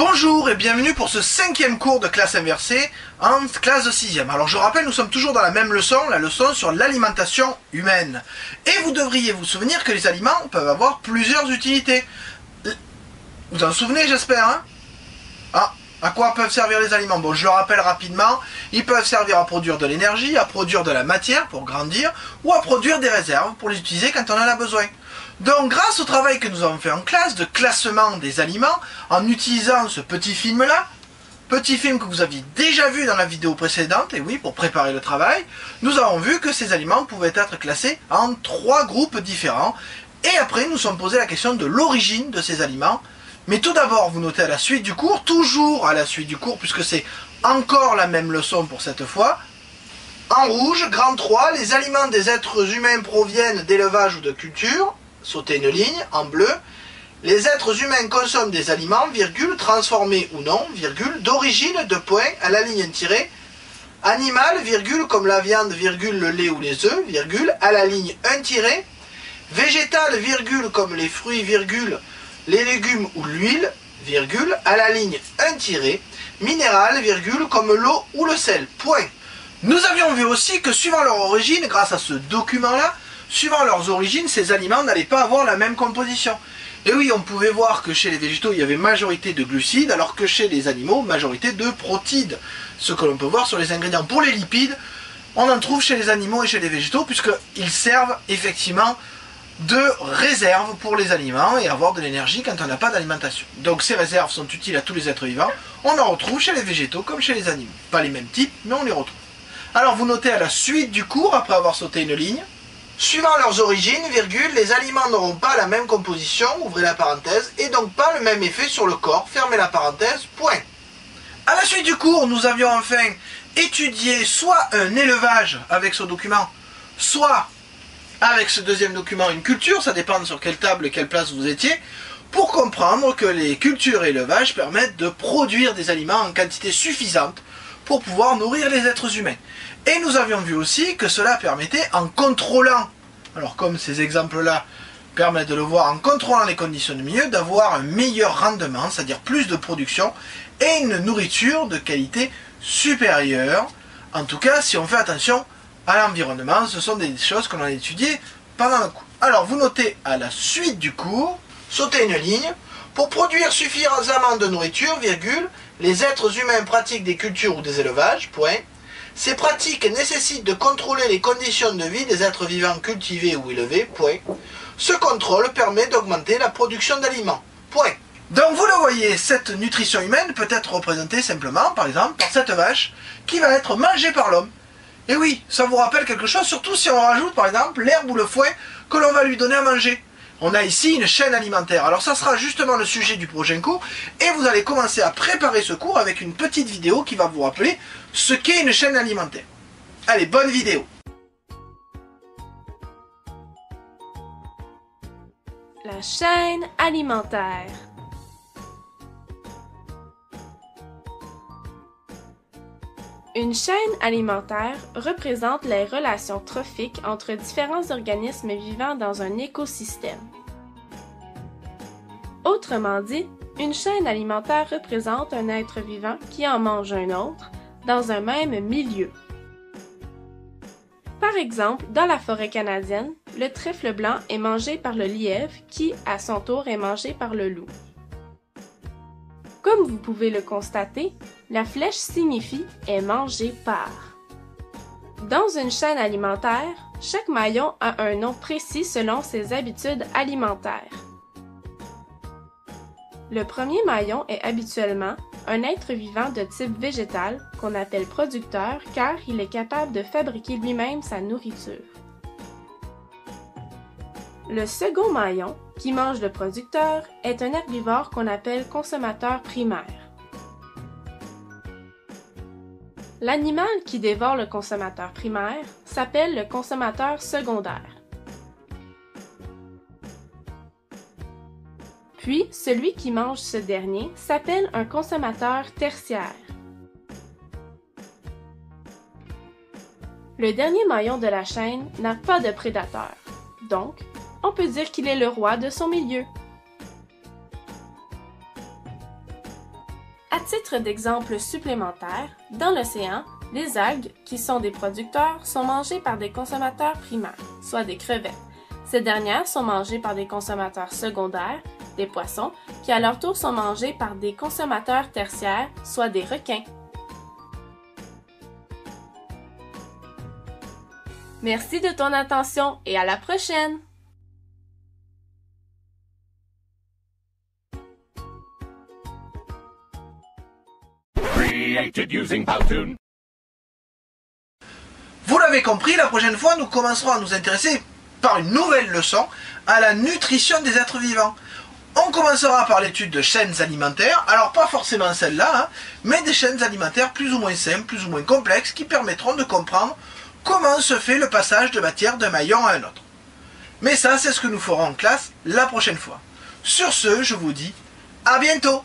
Bonjour et bienvenue pour ce 5e cours de classe inversée en classe de 6e. Alors je rappelle, nous sommes toujours dans la même leçon, la leçon sur l'alimentation humaine. Et vous devriez vous souvenir que les aliments peuvent avoir plusieurs utilités. Vous en souvenez, j'espère, hein? À quoi peuvent servir les aliments? Bon, je le rappelle rapidement, ils peuvent servir à produire de l'énergie, à produire de la matière pour grandir, ou à produire des réserves pour les utiliser quand on en a besoin. Donc, grâce au travail que nous avons fait en classe de classement des aliments, en utilisant ce petit film-là, petit film que vous aviez déjà vu dans la vidéo précédente, et oui, pour préparer le travail, nous avons vu que ces aliments pouvaient être classés en 3 groupes différents, et après, nous nous sommes posé la question de l'origine de ces aliments. Mais tout d'abord, vous notez à la suite du cours, toujours à la suite du cours, puisque c'est encore la même leçon pour cette fois. En rouge, grand 3, les aliments des êtres humains proviennent d'élevage ou de culture. Sautez une ligne. En bleu, les êtres humains consomment des aliments, virgule, transformés ou non, virgule, d'origine, de point, à la ligne tirée, animal, virgule, comme la viande, virgule, le lait ou les œufs, virgule, à la ligne 1 tiré, végétal, virgule, comme les fruits, virgule, les légumes ou l'huile, virgule, à la ligne 1 tiré, minéral, virgule, comme l'eau ou le sel, point. Nous avions vu aussi que suivant leur origine, grâce à ce document-là, suivant leurs origines, ces aliments n'allaient pas avoir la même composition. Et oui, on pouvait voir que chez les végétaux, il y avait majorité de glucides, alors que chez les animaux, majorité de protides. Ce que l'on peut voir sur les ingrédients. Pour les lipides, on en trouve chez les animaux et chez les végétaux, puisqu'ils servent effectivement de réserve pour les aliments et avoir de l'énergie quand on n'a pas d'alimentation. Donc ces réserves sont utiles à tous les êtres vivants. On en retrouve chez les végétaux comme chez les animaux. Pas les mêmes types, mais on les retrouve. Alors vous notez à la suite du cours, après avoir sauté une ligne, suivant leurs origines, virgule, les aliments n'auront pas la même composition, ouvrez la parenthèse, et donc pas le même effet sur le corps, fermez la parenthèse, point. À la suite du cours, nous avions enfin étudié soit un élevage avec ce document, soit avec ce deuxième document une culture, ça dépend sur quelle table et quelle place vous étiez, pour comprendre que les cultures et l'élevage permettent de produire des aliments en quantité suffisante pour pouvoir nourrir les êtres humains. Et nous avions vu aussi que cela permettait, en contrôlant, alors comme ces exemples-là permettent de le voir, en contrôlant les conditions de milieu, d'avoir un meilleur rendement, c'est-à-dire plus de production, et une nourriture de qualité supérieure, en tout cas si on fait attention à l'environnement. Ce sont des choses qu'on a étudiées pendant le cours. Alors vous notez à la suite du cours, sautez une ligne, pour produire suffisamment de nourriture, virgule, les êtres humains pratiquent des cultures ou des élevages, point. Ces pratiques nécessitent de contrôler les conditions de vie des êtres vivants cultivés ou élevés, point. Ce contrôle permet d'augmenter la production d'aliments, point. Donc vous le voyez, cette nutrition humaine peut être représentée simplement, par exemple, par cette vache qui va être mangée par l'homme. Et oui, ça vous rappelle quelque chose, surtout si on rajoute par exemple l'herbe ou le foin que l'on va lui donner à manger. On a ici une chaîne alimentaire. Alors ça sera justement le sujet du prochain cours, et vous allez commencer à préparer ce cours avec une petite vidéo qui va vous rappeler ce qu'est une chaîne alimentaire. Allez, bonne vidéo! La chaîne alimentaire. Une chaîne alimentaire représente les relations trophiques entre différents organismes vivant dans un écosystème. Autrement dit, une chaîne alimentaire représente un être vivant qui en mange un autre dans un même milieu. Par exemple, dans la forêt canadienne, le trèfle blanc est mangé par le lièvre qui, à son tour, est mangé par le loup. Comme vous pouvez le constater, la flèche signifie « est mangé par ». Dans une chaîne alimentaire, chaque maillon a un nom précis selon ses habitudes alimentaires. Le premier maillon est habituellement un être vivant de type végétal qu'on appelle producteur car il est capable de fabriquer lui-même sa nourriture. Le second maillon, qui mange le producteur, est un herbivore qu'on appelle consommateur primaire. L'animal qui dévore le consommateur primaire s'appelle le consommateur secondaire. Puis, celui qui mange ce dernier s'appelle un consommateur tertiaire. Le dernier maillon de la chaîne n'a pas de prédateur, donc on peut dire qu'il est le roi de son milieu. À titre d'exemple supplémentaire, dans l'océan, les algues, qui sont des producteurs, sont mangées par des consommateurs primaires, soit des crevettes. Ces dernières sont mangées par des consommateurs secondaires, des poissons, qui à leur tour sont mangés par des consommateurs tertiaires, soit des requins. Merci de ton attention et à la prochaine! Vous l'avez compris, la prochaine fois, nous commencerons à nous intéresser, par une nouvelle leçon, à la nutrition des êtres vivants. On commencera par l'étude de chaînes alimentaires, alors pas forcément celle-là, mais des chaînes alimentaires plus ou moins simples, plus ou moins complexes, qui permettront de comprendre comment se fait le passage de matière d'un maillon à un autre. Mais ça, c'est ce que nous ferons en classe la prochaine fois. Sur ce, je vous dis à bientôt!